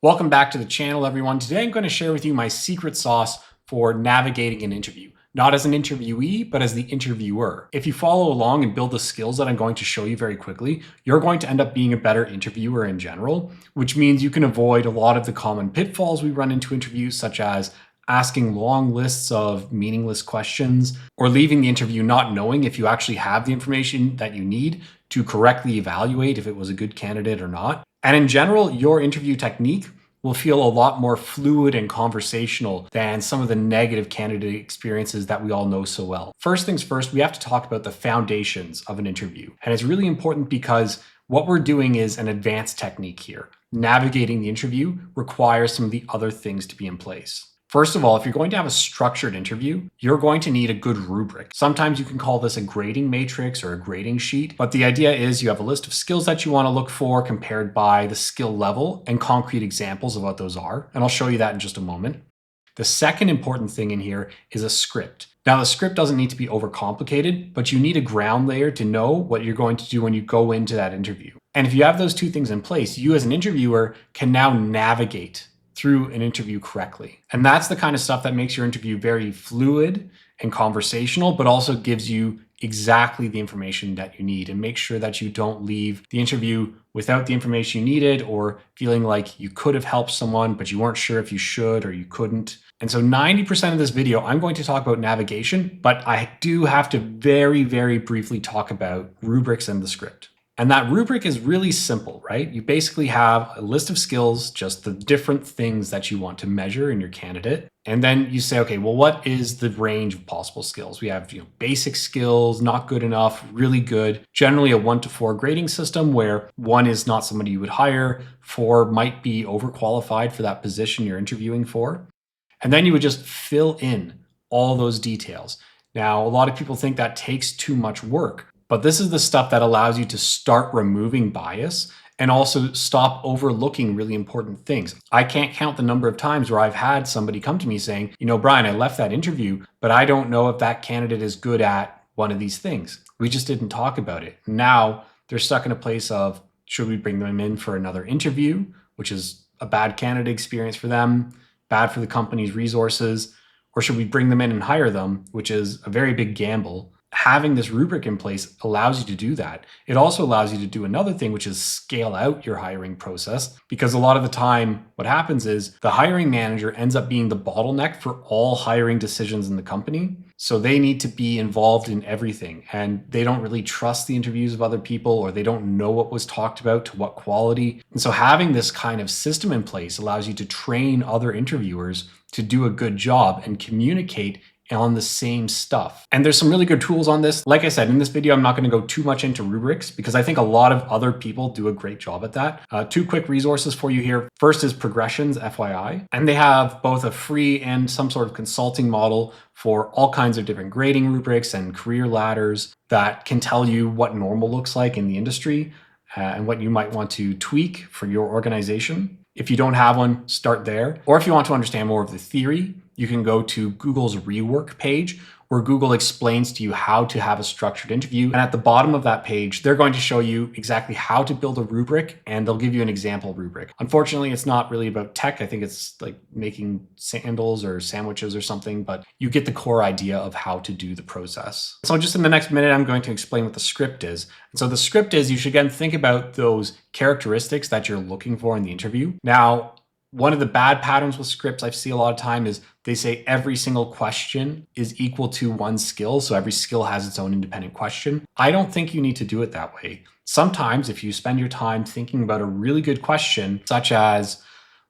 Welcome back to the channel, everyone. Today I'm going to share with you my secret sauce for navigating an interview. Not as an interviewee, but as the interviewer. If you follow along and build the skills that I'm going to show you very quickly, you're going to end up being a better interviewer in general, which means you can avoid a lot of the common pitfalls we run into interviews, such as asking long lists of meaningless questions or leaving the interview not knowing if you actually have the information that you need to correctly evaluate if it was a good candidate or not. And in general, your interview technique will feel a lot more fluid and conversational than some of the negative candidate experiences that we all know so well. First things first, we have to talk about the foundations of an interview. And it's really important because what we're doing is an advanced technique here. Navigating the interview requires some of the other things to be in place. First of all, if you're going to have a structured interview, you're going to need a good rubric. Sometimes you can call this a grading matrix or a grading sheet, but the idea is you have a list of skills that you want to look for compared by the skill level and concrete examples of what those are. And I'll show you that in just a moment. The second important thing in here is a script. Now, the script doesn't need to be overcomplicated, but you need a ground layer to know what you're going to do when you go into that interview. And if you have those two things in place, you as an interviewer can now navigate through an interview correctly. And that's the kind of stuff that makes your interview very fluid and conversational, but also gives you exactly the information that you need, and make sure that you don't leave the interview without the information you needed or feeling like you could have helped someone, but you weren't sure if you should or you couldn't. And so 90% of this video, I'm going to talk about navigation, but I do have to very, very briefly talk about rubrics and the script. And that rubric is really simple, right? You basically have a list of skills, just the different things that you want to measure in your candidate. And then you say, okay, well, what is the range of possible skills? We have, basic skills, not good enough, really good, generally a 1 to 4 grading system where 1 is not somebody you would hire, 4 might be overqualified for that position you're interviewing for. And then you would just fill in all those details. Now, a lot of people think that takes too much work. But this is the stuff that allows you to start removing bias and also stop overlooking really important things. I can't count the number of times where I've had somebody come to me saying, Brian, I left that interview, but I don't know if that candidate is good at one of these things. We just didn't talk about it. Now they're stuck in a place of, should we bring them in for another interview, which is a bad candidate experience for them, bad for the company's resources, or should we bring them in and hire them, which is a very big gamble. Having this rubric in place allows you to do that. It also allows you to do another thing, which is scale out your hiring process, because a lot of the time what happens is the hiring manager ends up being the bottleneck for all hiring decisions in the company. So they need to be involved in everything, and they don't really trust the interviews of other people, or they don't know what was talked about to what quality. And so having this kind of system in place allows you to train other interviewers to do a good job and communicate on the same stuff. And there's some really good tools on this. Like I said, in this video, I'm not going to go too much into rubrics because I think a lot of other people do a great job at that. 2 quick resources for you here. First is Progressions, FYI. And they have both a free and some sort of consulting model for all kinds of different grading rubrics and career ladders that can tell you what normal looks like in the industry and what you might want to tweak for your organization. If you don't have one, start there. Or if you want to understand more of the theory, you can go to Google's rework page, where Google explains to you how to have a structured interview. And at the bottom of that page, they're going to show you exactly how to build a rubric, and they'll give you an example rubric. Unfortunately, it's not really about tech. I think it's like making sandals or sandwiches or something, but you get the core idea of how to do the process. So just in the next minute, I'm going to explain what the script is. And so the script is, you should again think about those characteristics that you're looking for in the interview. Now, one of the bad patterns with scripts I see a lot of time is they say every single question is equal to one skill. So every skill has its own independent question. I don't think you need to do it that way. Sometimes if you spend your time thinking about a really good question, such as,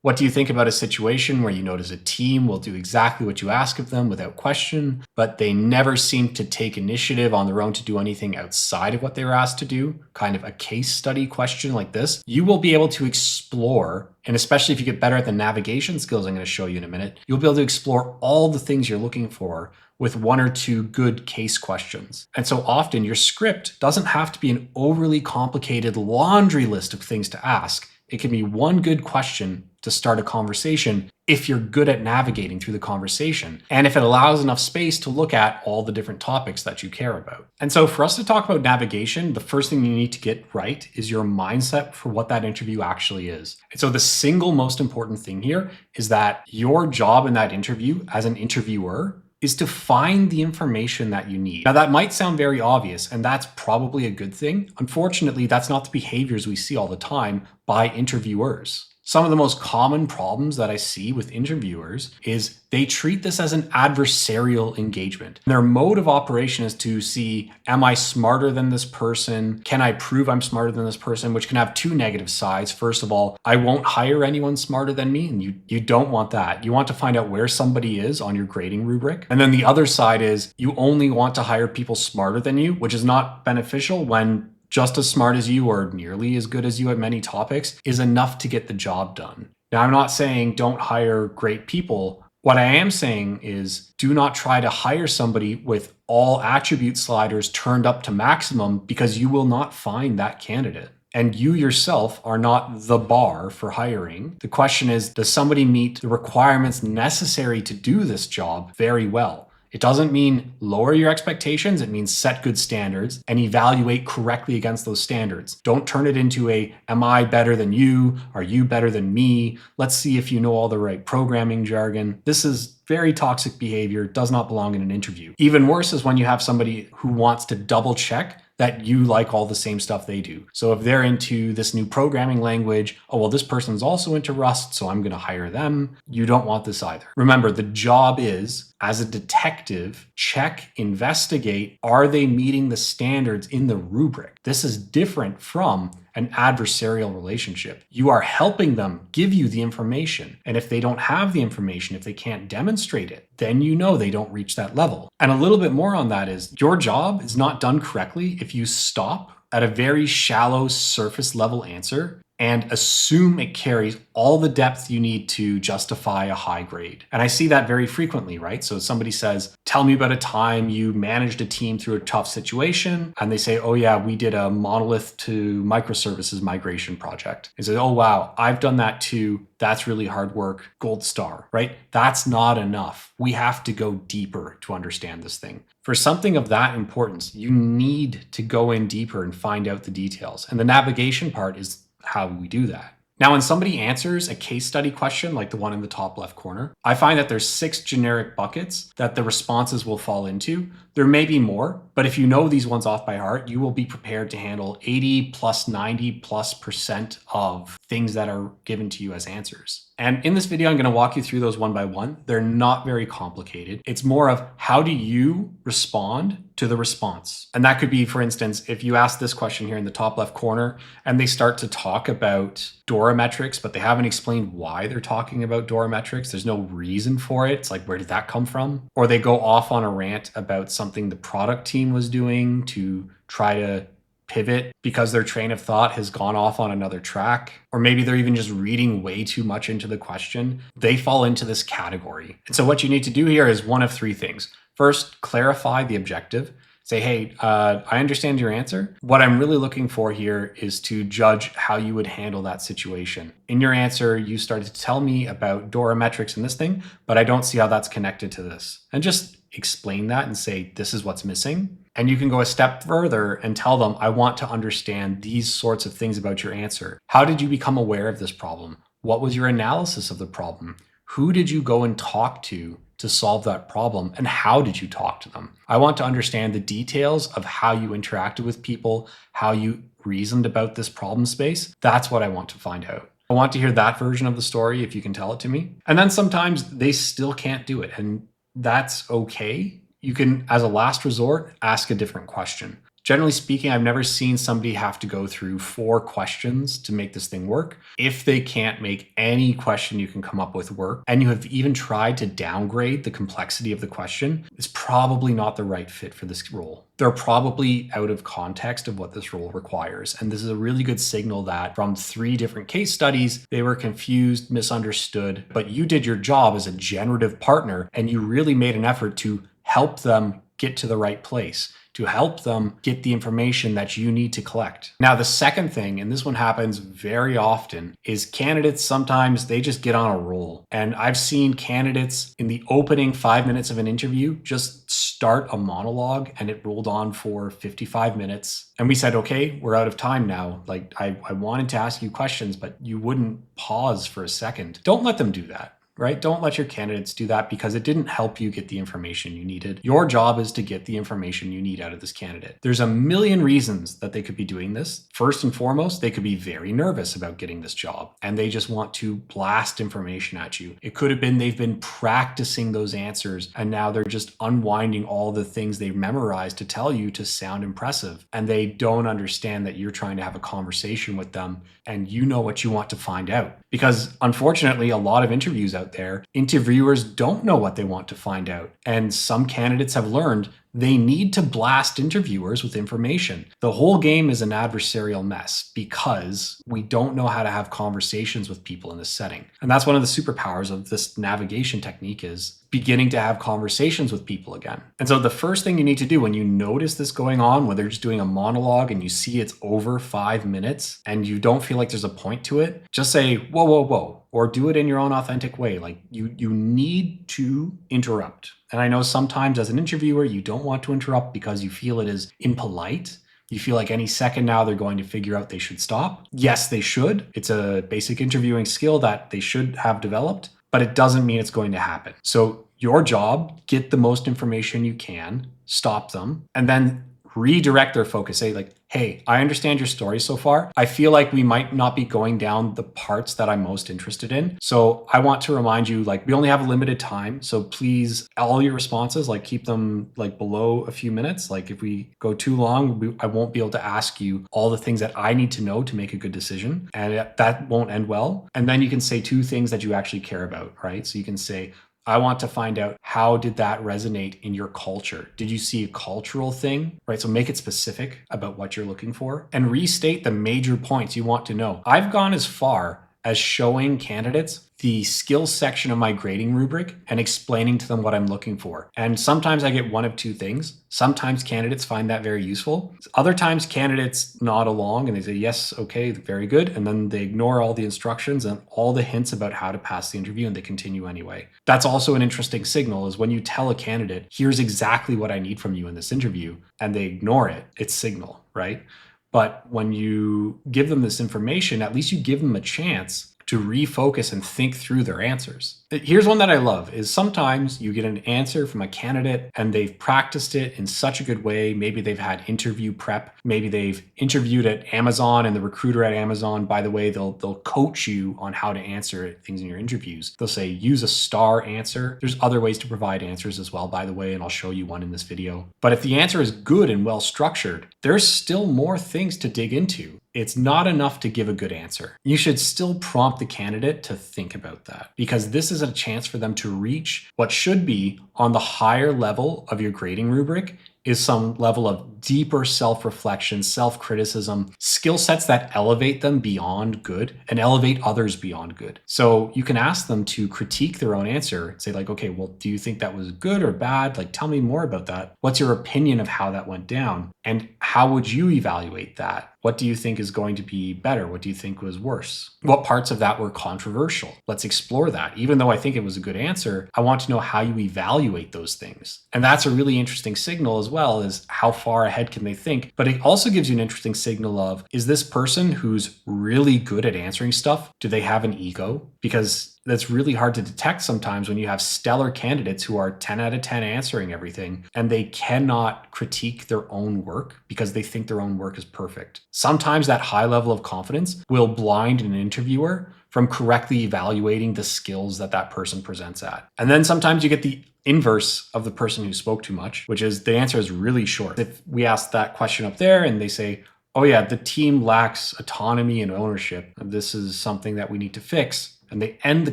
what do you think about a situation where you notice a team will do exactly what you ask of them without question, but they never seem to take initiative on their own to do anything outside of what they were asked to do, kind of a case study question like this, you will be able to explore, and especially if you get better at the navigation skills I'm going to show you in a minute, you'll be able to explore all the things you're looking for with 1 or 2 good case questions. And so often your script doesn't have to be an overly complicated laundry list of things to ask. It can be 1 good question to start a conversation if you're good at navigating through the conversation, and if it allows enough space to look at all the different topics that you care about. And so for us to talk about navigation, the first thing you need to get right is your mindset for what that interview actually is. And so the single most important thing here is that your job in that interview as an interviewer is to find the information that you need. Now, that might sound very obvious, and that's probably a good thing. Unfortunately, that's not the behaviors we see all the time by interviewers. Some of the most common problems that I see with interviewers is they treat this as an adversarial engagement. Their mode of operation is to see, am I smarter than this person? Can I prove I'm smarter than this person? Which can have two negative sides. First of all, I won't hire anyone smarter than me, and you don't want that. You want to find out where somebody is on your grading rubric. And then the other side is you only want to hire people smarter than you, which is not beneficial when just as smart as you or nearly as good as you at many topics is enough to get the job done. Now, I'm not saying don't hire great people. What I am saying is do not try to hire somebody with all attribute sliders turned up to maximum, because you will not find that candidate. And you yourself are not the bar for hiring. The question is, does somebody meet the requirements necessary to do this job very well? It doesn't mean lower your expectations. It means set good standards and evaluate correctly against those standards. Don't turn it into a, am I better than you? Are you better than me? Let's see if you know all the right programming jargon. This is very toxic behavior, does not belong in an interview. Even worse is when you have somebody who wants to double check that you like all the same stuff they do. So if they're into this new programming language, oh, well, this person's also into Rust, so I'm going to hire them. You don't want this either. Remember, the job is, as a detective, check, investigate, are they meeting the standards in the rubric? This is different from an adversarial relationship. You are helping them give you the information. And if they don't have the information, if they can't demonstrate it, then you know they don't reach that level. And a little bit more on that is your job is not done correctly if you stop at a very shallow surface level answer and assume it carries all the depth you need to justify a high grade. And I see that very frequently, right? So somebody says, tell me about a time you managed a team through a tough situation. And they say, oh yeah, we did a monolith to microservices migration project. They say, oh wow, I've done that too. That's really hard work, gold star, right? That's not enough. We have to go deeper to understand this thing. For something of that importance, you need to go in deeper and find out the details. And the navigation part is how we do that. Now, when somebody answers a case study question like the one in the top left corner, I find that there's 6 generic buckets that the responses will fall into. There may be more, but if you know these ones off by heart, you will be prepared to handle 80 plus 90+% of things that are given to you as answers. And in this video, I'm going to walk you through those one by one. They're not very complicated. It's more of how do you respond to the response? And that could be, for instance, if you ask this question here in the top left corner and they start to talk about DORA metrics, but they haven't explained why they're talking about DORA metrics. There's no reason for it. It's like, where did that come from? Or they go off on a rant about something the product team was doing to try to pivot because their train of thought has gone off on another track, or maybe they're even just reading way too much into the question. They fall into this category. And so what you need to do here is one of 3 things. First, clarify the objective. Say, hey, I understand your answer. What I'm really looking for here is to judge how you would handle that situation. In your answer, you started to tell me about DORA metrics in this thing, but I don't see how that's connected to this. And just explain that and say, this is what's missing. And you can go a step further and tell them, I want to understand these sorts of things about your answer. How did you become aware of this problem? What was your analysis of the problem? Who did you go and talk to solve that problem? And how did you talk to them? I want to understand the details of how you interacted with people, how you reasoned about this problem space. That's what I want to find out. I want to hear that version of the story if you can tell it to me. And then sometimes they still can't do it, and that's okay. You can, as a last resort, ask a different question. Generally speaking, I've never seen somebody have to go through 4 questions to make this thing work. If they can't make any question you can come up with work, and you have even tried to downgrade the complexity of the question, it's probably not the right fit for this role. They're probably out of context of what this role requires. And this is a really good signal that from 3 different case studies, they were confused, misunderstood, but you did your job as a generative partner, and you really made an effort to help them get to the right place, to help them get the information that you need to collect. Now, the second thing, and this one happens very often, is candidates sometimes they just get on a roll. And I've seen candidates in the opening 5 minutes of an interview just start a monologue, and it rolled on for 55 minutes. And we said, okay, we're out of time now. Like I wanted to ask you questions, but you wouldn't pause for a second. Don't let them do that. Right? Don't let your candidates do that because it didn't help you get the information you needed. Your job is to get the information you need out of this candidate. There's a million reasons that they could be doing this. First and foremost, they could be very nervous about getting this job and they just want to blast information at you. It could have been they've been practicing those answers and now they're just unwinding all the things they've memorized to tell you to sound impressive. And they don't understand that you're trying to have a conversation with them and you know what you want to find out. Because unfortunately, a lot of interviews out there, interviewers don't know what they want to find out. And some candidates have learned they need to blast interviewers with information. The whole game is an adversarial mess because we don't know how to have conversations with people in this setting. And that's one of the superpowers of this navigation technique is beginning to have conversations with people again. And so the first thing you need to do when you notice this going on, when they're just doing a monologue and you see it's over 5 minutes and you don't feel like there's a point to it, just say, whoa, whoa, whoa, or do it in your own authentic way. Like you need to interrupt. And I know sometimes as an interviewer, you don't want to interrupt because you feel it is impolite. You feel like any second now they're going to figure out they should stop. Yes, they should. It's a basic interviewing skill that they should have developed, but it doesn't mean it's going to happen. So your job, get the most information you can, stop them, and then redirect their focus. Say like, hey, I understand your story so far. I feel like we might not be going down the parts that I'm most interested in. So I want to remind you, like, we only have a limited time. So please, all your responses, like keep them like below a few minutes. Like if we go too long, I won't be able to ask you all the things that I need to know to make a good decision. And that won't end well. And then you can say 2 things that you actually care about, right? So you can say, I want to find out how did that resonate in your culture? Did you see a cultural thing, right? So make it specific about what you're looking for and restate the major points you want to know. I've gone as far as showing candidates the skills section of my grading rubric and explaining to them what I'm looking for. And sometimes I get one of 2 things. Sometimes candidates find that very useful. Other times candidates nod along and they say, yes, okay, very good. And then they ignore all the instructions and all the hints about how to pass the interview and they continue anyway. That's also an interesting signal is when you tell a candidate, here's exactly what I need from you in this interview, and they ignore it, it's signal, right? But when you give them this information, at least you give them a chance to refocus and think through their answers. Here's one that I love is sometimes you get an answer from a candidate and they've practiced it in such a good way. Maybe they've had interview prep. Maybe they've interviewed at Amazon and the recruiter at Amazon, by the way, they'll coach you on how to answer things in your interviews. They'll say, use a star answer. There's other ways to provide answers as well, by the way, and I'll show you one in this video. But if the answer is good and well structured, there's still more things to dig into. It's not enough to give a good answer. You should still prompt the candidate to think about that because this is a chance for them to reach what should be on the higher level of your grading rubric is some level of deeper self-reflection, self-criticism, skill sets that elevate them beyond good and elevate others beyond good. So you can ask them to critique their own answer, say like, okay, well, do you think that was good or bad? Like, tell me more about that. What's your opinion of how that went down? And how would you evaluate that? What do you think is going to be better? What do you think was worse? What parts of that were controversial? Let's explore that. Even though I think it was a good answer, I want to know how you evaluate those things. And that's a really interesting signal as well, is how far ahead can they think? But it also gives you an interesting signal of, is this person who's really good at answering stuff, do they have an ego? Because that's really hard to detect sometimes when you have stellar candidates who are 10 out of 10 answering everything and they cannot critique their own work because they think their own work is perfect. Sometimes that high level of confidence will blind an interviewer from correctly evaluating the skills that that person presents at. And then sometimes you get the inverse of the person who spoke too much, which is the answer is really short. If we ask that question up there and they say, oh yeah, the team lacks autonomy and ownership, and this is something that we need to fix, and they end the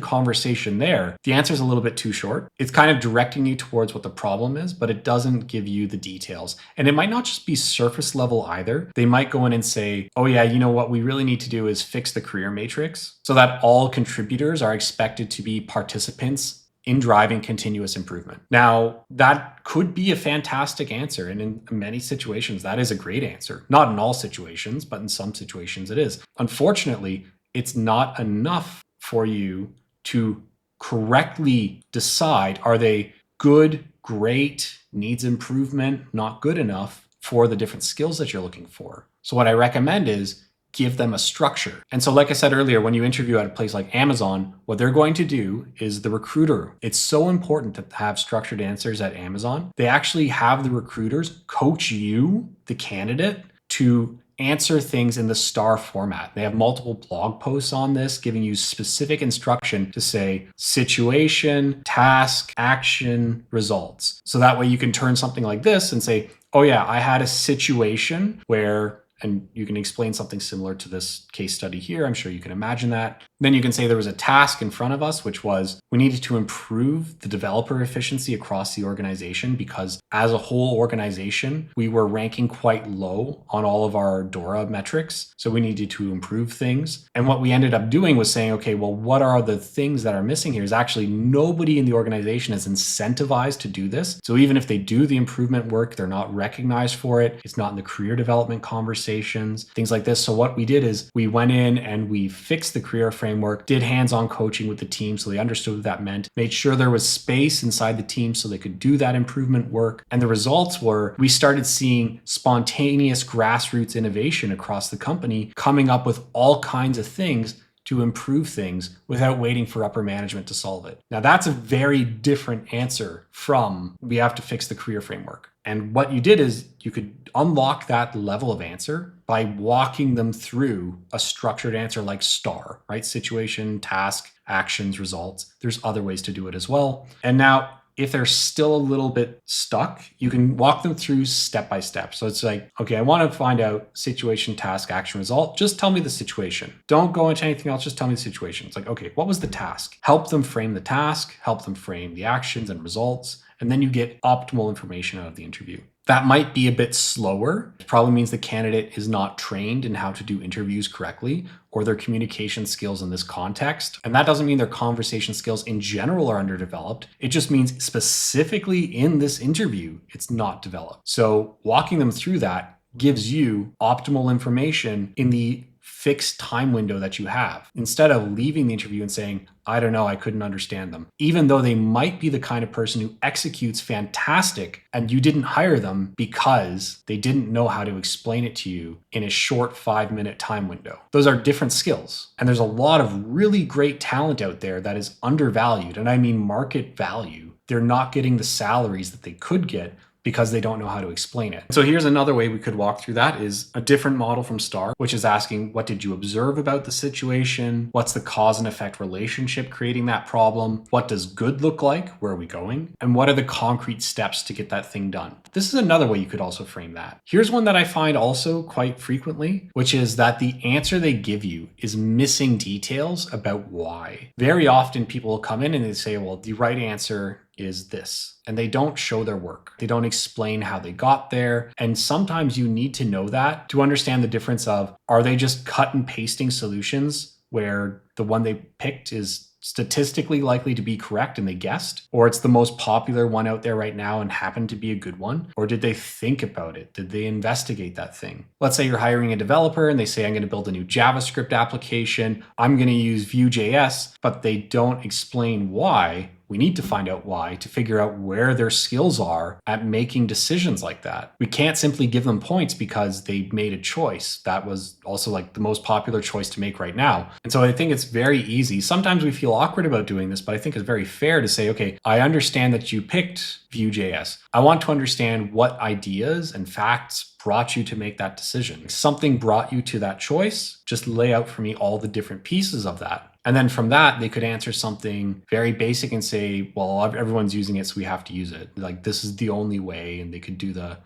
conversation there, the answer is a little bit too short. It's kind of directing you towards what the problem is, but it doesn't give you the details. And it might not just be surface level either. They might go in and say, oh yeah, you know what we really need to do is fix the career matrix so that all contributors are expected to be participants in driving continuous improvement. Now, that could be a fantastic answer. And in many situations, that is a great answer. Not in all situations, but in some situations it is. Unfortunately, it's not enough for you to correctly decide, are they good, great, needs improvement, not good enough for the different skills that you're looking for. So what I recommend is give them a structure. And so like I said earlier, when you interview at a place like Amazon, what they're going to do is the recruiter. It's so important to have structured answers at Amazon. They actually have the recruiters coach you, the candidate, to answer things in the STAR format. They have multiple blog posts on this, giving you specific instruction to say situation, task, action, results. So that way you can turn something like this and say, oh yeah, I had a situation where, and you can explain something similar to this case study here. I'm sure you can imagine that. Then you can say there was a task in front of us, which was we needed to improve the developer efficiency across the organization because as a whole organization, we were ranking quite low on all of our DORA metrics. So we needed to improve things. And what we ended up doing was saying, okay, well, what are the things that are missing here is actually nobody in the organization is incentivized to do this. So even if they do the improvement work, they're not recognized for it. It's not in the career development conversations, things like this. So what we did is we went in and we fixed the career framework, did hands-on coaching with the team so they understood what that meant, made sure there was space inside the team so they could do that improvement work. And the results were we started seeing spontaneous grassroots innovation across the company, coming up with all kinds of things to improve things without waiting for upper management to solve it. Now, that's a very different answer from we have to fix the career framework. And what you did is you could unlock that level of answer by walking them through a structured answer like STAR, right? Situation, task, actions, results. There's other ways to do it as well. And now, if they're still a little bit stuck, you can walk them through step by step. So it's like, okay, I want to find out situation, task, action, result. Just tell me the situation. Don't go into anything else. Just tell me the situation. It's like, okay, what was the task? Help them frame the task, help them frame the actions and results, and then you get optimal information out of the interview. That might be a bit slower. It probably means the candidate is not trained in how to do interviews correctly or their communication skills in this context. And that doesn't mean their conversation skills in general are underdeveloped. It just means specifically in this interview, it's not developed. So walking them through that gives you optimal information in the fixed time window that you have, instead of leaving the interview and saying, I don't know, I couldn't understand them. Even though they might be the kind of person who executes fantastic and you didn't hire them because they didn't know how to explain it to you in a short 5-minute time window. Those are different skills. And there's a lot of really great talent out there that is undervalued. And I mean market value. They're not getting the salaries that they could get because they don't know how to explain it. So here's another way we could walk through that is a different model from STAR, which is asking, what did you observe about the situation? What's the cause and effect relationship creating that problem? What does good look like? Where are we going? And what are the concrete steps to get that thing done? This is another way you could also frame that. Here's one that I find also quite frequently, which is that the answer they give you is missing details about why. Very often people will come in and they say, well, the right answer is this. And they don't show their work. They don't explain how they got there. And sometimes you need to know that to understand the difference of, are they just cut and pasting solutions where the one they picked is statistically likely to be correct and they guessed, or it's the most popular one out there right now and happened to be a good one? Or did they think about it? Did they investigate that thing? Let's say you're hiring a developer and they say, I'm going to build a new JavaScript application. I'm going to use Vue.js, but they don't explain why. We need to find out why to figure out where their skills are at making decisions like that. We can't simply give them points because they made a choice. That was also like the most popular choice to make right now. And so I think it's very easy. Sometimes we feel awkward about doing this, but I think it's very fair to say, okay, I understand that you picked Vue.js. I want to understand what ideas and facts brought you to make that decision. If something brought you to that choice, just lay out for me all the different pieces of that. And then from that, they could answer something very basic and say, well, everyone's using it, so we have to use it. Like, this is the only way. And they could do the,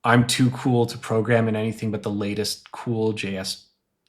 I'm too cool to program in anything but the latest cool JS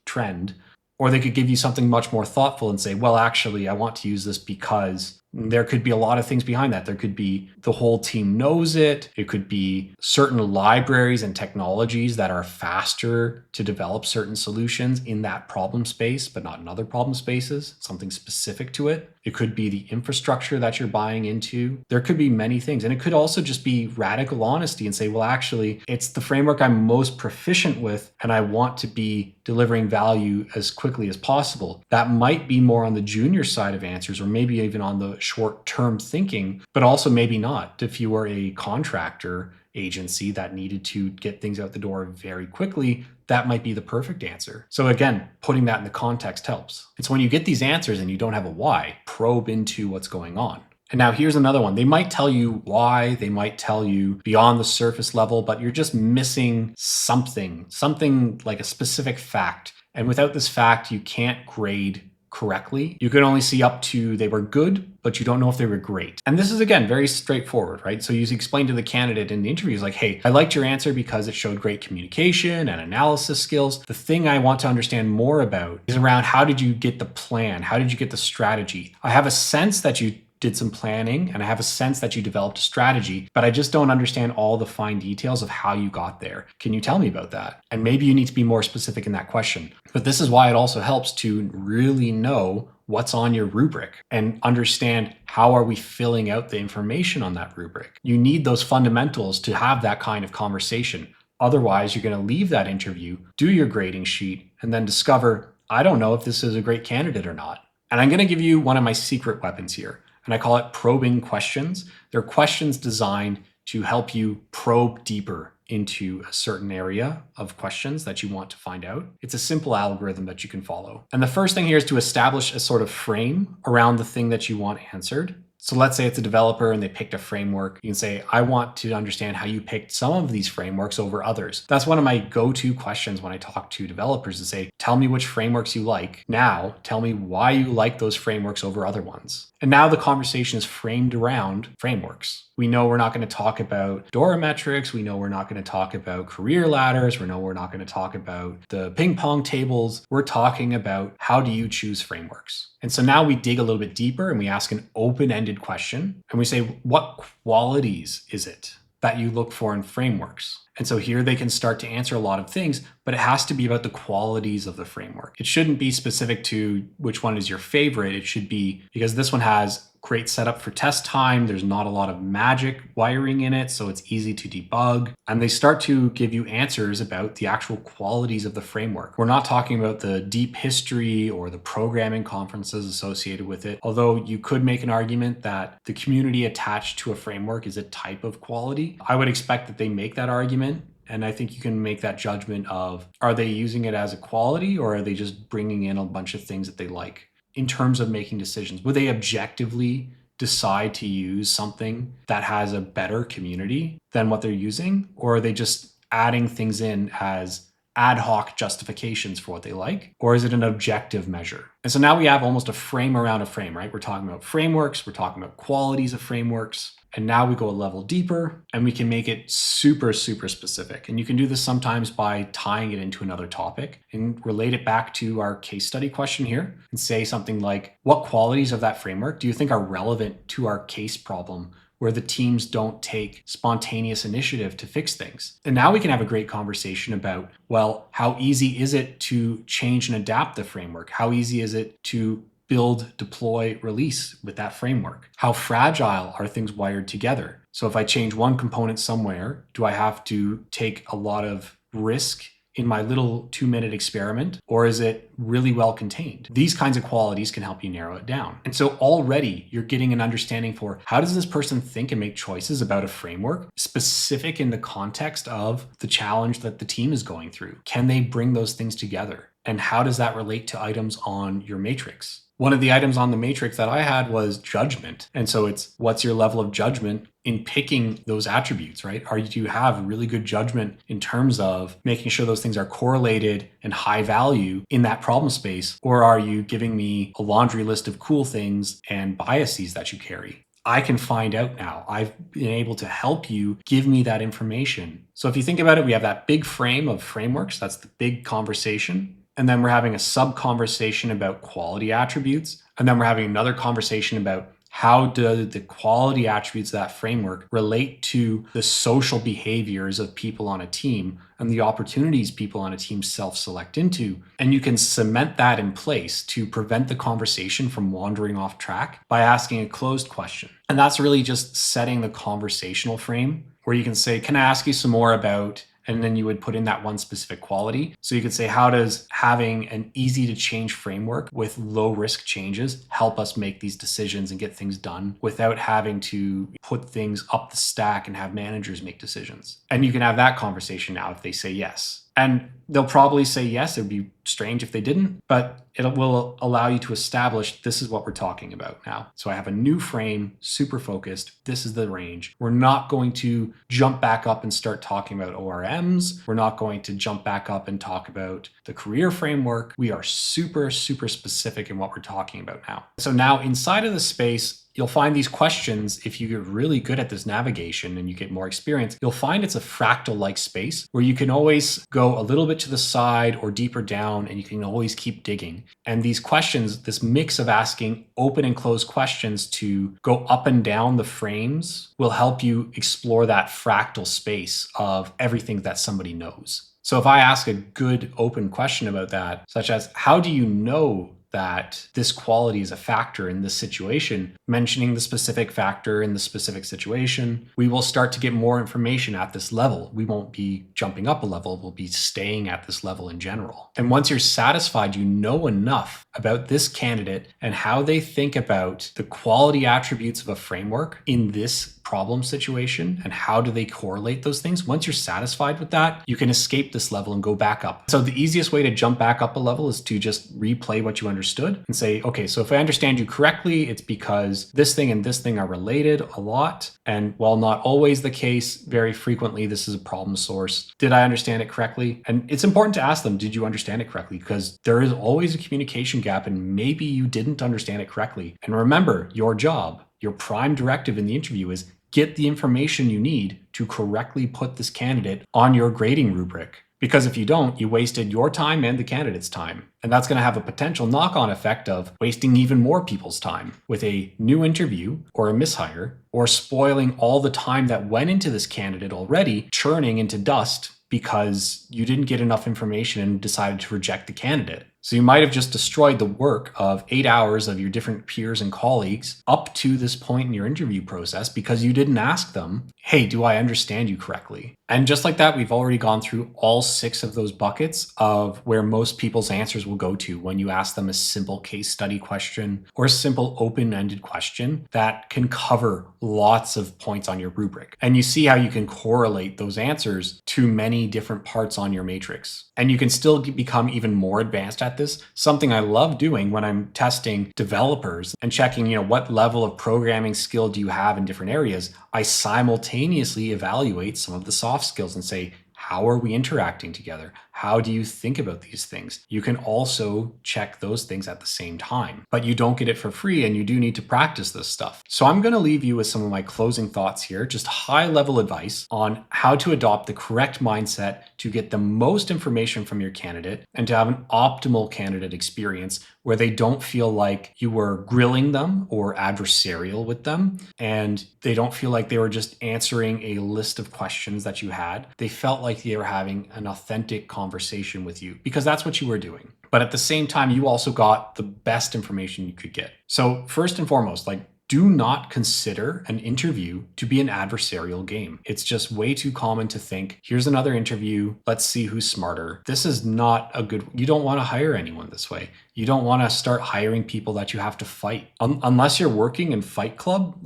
trend. Or they could give you something much more thoughtful and say, well, actually, I want to use this because There could be a lot of things behind that. There could be the whole team knows it. It could be certain libraries and technologies that are faster to develop certain solutions in that problem space, but not in other problem spaces, something specific to it. It could be the infrastructure that you're buying into. There could be many things. And it could also just be radical honesty and say, well, actually, it's the framework I'm most proficient with, and I want to be delivering value as quickly as possible. That might be more on the junior side of answers, or maybe even on the short-term thinking, but also maybe not. If you were a contractor agency that needed to get things out the door very quickly, that might be the perfect answer. So again, putting that in the context helps. It's when you get these answers and you don't have a why, probe into what's going on. And now here's another one. They might tell you why, they might tell you beyond the surface level, but you're just missing something like a specific fact. And without this fact, you can't grade correctly. You can only see up to they were good, but you don't know if they were great. And this is, again, very straightforward, right? So you explain to the candidate in the interviews like, hey, I liked your answer because it showed great communication and analysis skills. The thing I want to understand more about is around how did you get the plan? How did you get the strategy? I have a sense that you did some planning and I have a sense that you developed a strategy, but I just don't understand all the fine details of how you got there. Can you tell me about that? And maybe you need to be more specific in that question. But this is why it also helps to really know what's on your rubric and understand how are we filling out the information on that rubric. You need those fundamentals to have that kind of conversation. Otherwise, you're going to leave that interview, do your grading sheet, and then discover, I don't know if this is a great candidate or not. And I'm going to give you one of my secret weapons here. And I call it probing questions. They're questions designed to help you probe deeper into a certain area of questions that you want to find out. It's a simple algorithm that you can follow. And the first thing here is to establish a sort of frame around the thing that you want answered. So let's say it's a developer and they picked a framework. You can say, I want to understand how you picked some of these frameworks over others. That's one of my go-to questions when I talk to developers to say, tell me which frameworks you like. Now, tell me why you like those frameworks over other ones. And now the conversation is framed around frameworks. We know we're not going to talk about DORA metrics. We know we're not going to talk about career ladders. We know we're not going to talk about the ping pong tables. We're talking about how do you choose frameworks? And so now we dig a little bit deeper and we ask an open-ended question and we say, what qualities is it that you look for in frameworks? And so here they can start to answer a lot of things, but it has to be about the qualities of the framework. It shouldn't be specific to which one is your favorite. It should be because this one has great setup for test time. There's not a lot of magic wiring in it, so it's easy to debug. And they start to give you answers about the actual qualities of the framework. We're not talking about the deep history or the programming conferences associated with it, although you could make an argument that the community attached to a framework is a type of quality. I would expect that they make that argument. And I think you can make that judgment of, are they using it as a quality or are they just bringing in a bunch of things that they like? In terms of making decisions, would they objectively decide to use something that has a better community than what they're using? Or are they just adding things in as ad hoc justifications for what they like? Or is it an objective measure? And so now we have almost a frame around a frame, right? We're talking about frameworks, we're talking about qualities of frameworks. And now we go a level deeper and we can make it super, super specific. And you can do this sometimes by tying it into another topic and relate it back to our case study question here and say something like, what qualities of that framework do you think are relevant to our case problem where the teams don't take spontaneous initiative to fix things? And now we can have a great conversation about, well, how easy is it to change and adapt the framework? How easy is it to build, deploy, release with that framework? How fragile are things wired together? So if I change one component somewhere, do I have to take a lot of risk in my little 2-minute experiment, or is it really well contained? These kinds of qualities can help you narrow it down. And so already you're getting an understanding for how does this person think and make choices about a framework specific in the context of the challenge that the team is going through. Can they bring those things together? And how does that relate to items on your matrix? One of the items on the matrix that I had was judgment. And so it's what's your level of judgment in picking those attributes, right? Do you have really good judgment in terms of making sure those things are correlated and high value in that problem space? Or are you giving me a laundry list of cool things and biases that you carry? I can find out now. I've been able to help you give me that information. So if you think about it, we have that big frame of frameworks. That's the big conversation. And then we're having a sub conversation about quality attributes. And then we're having another conversation about how do the quality attributes of that framework relate to the social behaviors of people on a team and the opportunities people on a team self-select into. And you can cement that in place to prevent the conversation from wandering off track by asking a closed question. And that's really just setting the conversational frame where you can say, can I ask you some more about, and then you would put in that one specific quality. So you could say, how does having an easy to change framework with low risk changes help us make these decisions and get things done without having to put things up the stack and have managers make decisions? And you can have that conversation now if they say yes. And they'll probably say yes. It would be strange if they didn't, but it will allow you to establish this is what we're talking about now. So I have a new frame, super focused. This is the range. We're not going to jump back up and start talking about ORMs. We're not going to jump back up and talk about the career framework. We are super, super specific in what we're talking about now. So now inside of the space, you'll find these questions, if you get really good at this navigation and you get more experience, you'll find it's a fractal-like space where you can always go a little bit to the side or deeper down, and you can always keep digging. And these questions, this mix of asking open and closed questions to go up and down the frames, will help you explore that fractal space of everything that somebody knows. So if I ask a good open question about that, such as, how do you know that this quality is a factor in this situation, mentioning the specific factor in the specific situation, we will start to get more information at this level. We won't be jumping up a level, we'll be staying at this level in general. And once you're satisfied you know enough about this candidate and how they think about the quality attributes of a framework in this problem situation and how do they correlate those things, once you're satisfied with that, you can escape this level and go back up. So the easiest way to jump back up a level is to just replay what you understood and say, okay, so if I understand you correctly, it's because this thing and this thing are related a lot. And while not always the case, very frequently this is a problem source. Did I understand it correctly? And it's important to ask them, did you understand it correctly? Because there is always a communication gap and maybe you didn't understand it correctly. And remember, your job, your prime directive in the interview is get the information you need to correctly put this candidate on your grading rubric. Because if you don't, you wasted your time and the candidate's time. And that's going to have a potential knock-on effect of wasting even more people's time with a new interview or a mishire, or spoiling all the time that went into this candidate already, churning into dust because you didn't get enough information and decided to reject the candidate. So you might have just destroyed the work of 8 hours of your different peers and colleagues up to this point in your interview process because you didn't ask them, hey, do I understand you correctly? And just like that, we've already gone through all 6 of those buckets of where most people's answers will go to when you ask them a simple case study question or a simple open-ended question that can cover lots of points on your rubric. And you see how you can correlate those answers to many different parts on your matrix. And you can still become even more advanced at this. Something I love doing when I'm testing developers and checking, what level of programming skill do you have in different areas, I simultaneously evaluate some of the soft skills and say, how are we interacting together? How do you think about these things? You can also check those things at the same time, but you don't get it for free and you do need to practice this stuff. So I'm going to leave you with some of my closing thoughts here, just high level advice on how to adopt the correct mindset to get the most information from your candidate and to have an optimal candidate experience where they don't feel like you were grilling them or adversarial with them, and they don't feel like they were just answering a list of questions that you had. They felt like they were having an authentic conversation with you because that's what you were doing. But at the same time, you also got the best information you could get. So first and foremost, do not consider an interview to be an adversarial game. It's just way too common to think, here's another interview, let's see who's smarter. This is not a good, you don't want to hire anyone this way. You don't want to start hiring people that you have to fight. Unless you're working in Fight Club,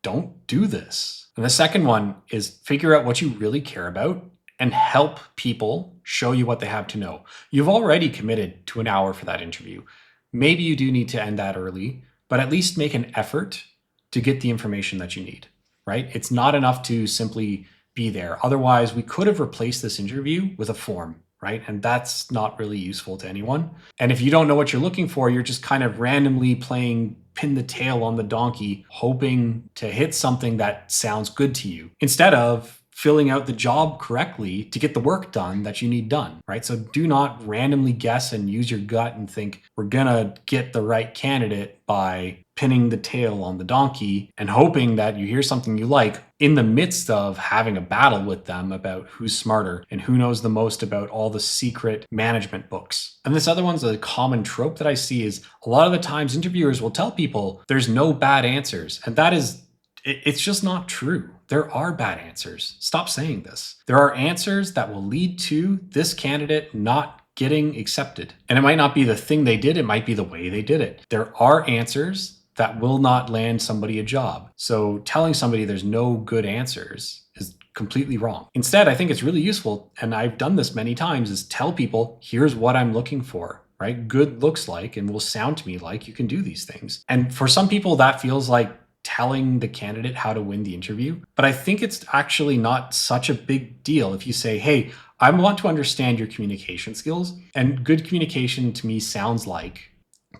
don't do this. And the second one is figure out what you really care about and help people show you what they have to know. You've already committed to an hour for that interview. Maybe you do need to end that early, but at least make an effort to get the information that you need, right? It's not enough to simply be there. Otherwise, we could have replaced this interview with a form, right? And that's not really useful to anyone. And if you don't know what you're looking for, you're just kind of randomly playing pin the tail on the donkey, hoping to hit something that sounds good to you, instead of filling out the job correctly to get the work done that you need done, right? So do not randomly guess and use your gut and think we're gonna get the right candidate by pinning the tail on the donkey and hoping that you hear something you like in the midst of having a battle with them about who's smarter and who knows the most about all the secret management books. And this other one's a common trope that I see is a lot of the times interviewers will tell people there's no bad answers. And that is, it's just not true. There are bad answers. Stop saying this. There are answers that will lead to this candidate not getting accepted. And it might not be the thing they did, it might be the way they did it. There are answers that will not land somebody a job. So telling somebody there's no good answers is completely wrong. Instead, I think it's really useful, and I've done this many times, is tell people, here's what I'm looking for, right? Good looks like and will sound to me like you can do these things. And for some people, that feels like telling the candidate how to win the interview. But I think it's actually not such a big deal if you say, hey, I want to understand your communication skills. And good communication to me sounds like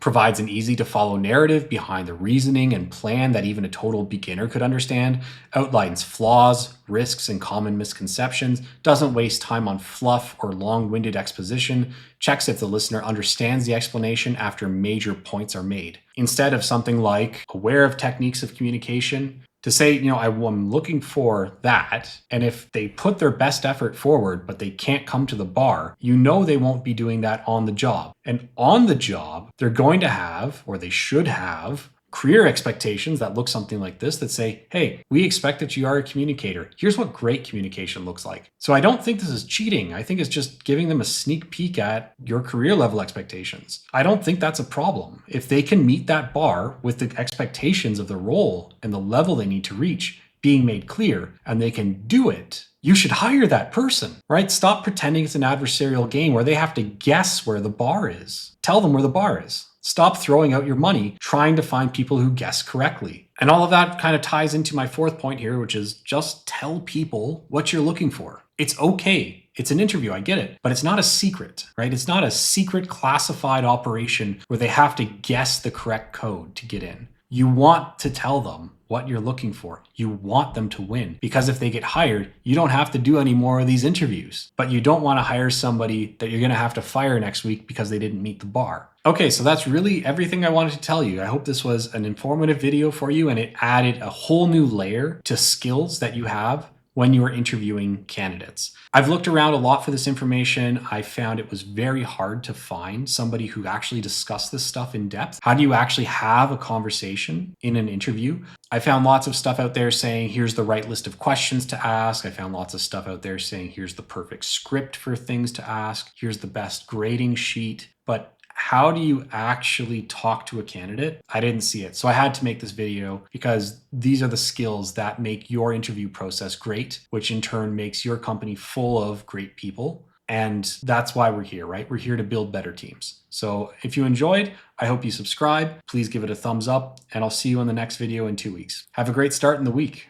provides an easy to follow narrative behind the reasoning and plan that even a total beginner could understand, outlines flaws, risks, and common misconceptions, doesn't waste time on fluff or long-winded exposition, checks if the listener understands the explanation after major points are made. Instead of something like aware of techniques of communication, to say, I'm looking for that. And if they put their best effort forward, but they can't come to the bar, they won't be doing that on the job. And on the job, they're going to have, or they should have, career expectations that look something like this that say, hey, we expect that you are a communicator. Here's what great communication looks like. So I don't think this is cheating. I think it's just giving them a sneak peek at your career level expectations. I don't think that's a problem. If they can meet that bar with the expectations of the role and the level they need to reach being made clear, and they can do it, you should hire that person, right? Stop pretending it's an adversarial game where they have to guess where the bar is. Tell them where the bar is. Stop throwing out your money trying to find people who guess correctly. And all of that kind of ties into my fourth point here, which is just tell people what you're looking for. It's okay. It's an interview, I get it, but it's not a secret, right? It's not a secret classified operation where they have to guess the correct code to get in. You want to tell them what you're looking for. You want them to win, because if they get hired, you don't have to do any more of these interviews. But you don't want to hire somebody that you're going to have to fire next week because they didn't meet the bar. Okay, so that's really everything I wanted to tell you. I hope this was an informative video for you and it added a whole new layer to skills that you have when you are interviewing candidates. I've looked around a lot for this information. I found it was very hard to find somebody who actually discussed this stuff in depth. How do you actually have a conversation in an interview? I found lots of stuff out there saying, here's the right list of questions to ask. I found lots of stuff out there saying, here's the perfect script for things to ask. Here's the best grading sheet. But how do you actually talk to a candidate? I didn't see it. So I had to make this video because these are the skills that make your interview process great, which in turn makes your company full of great people. And that's why we're here, right? We're here to build better teams. So if you enjoyed, I hope you subscribe. Please give it a thumbs up, and I'll see you in the next video in 2 weeks. Have a great start in the week.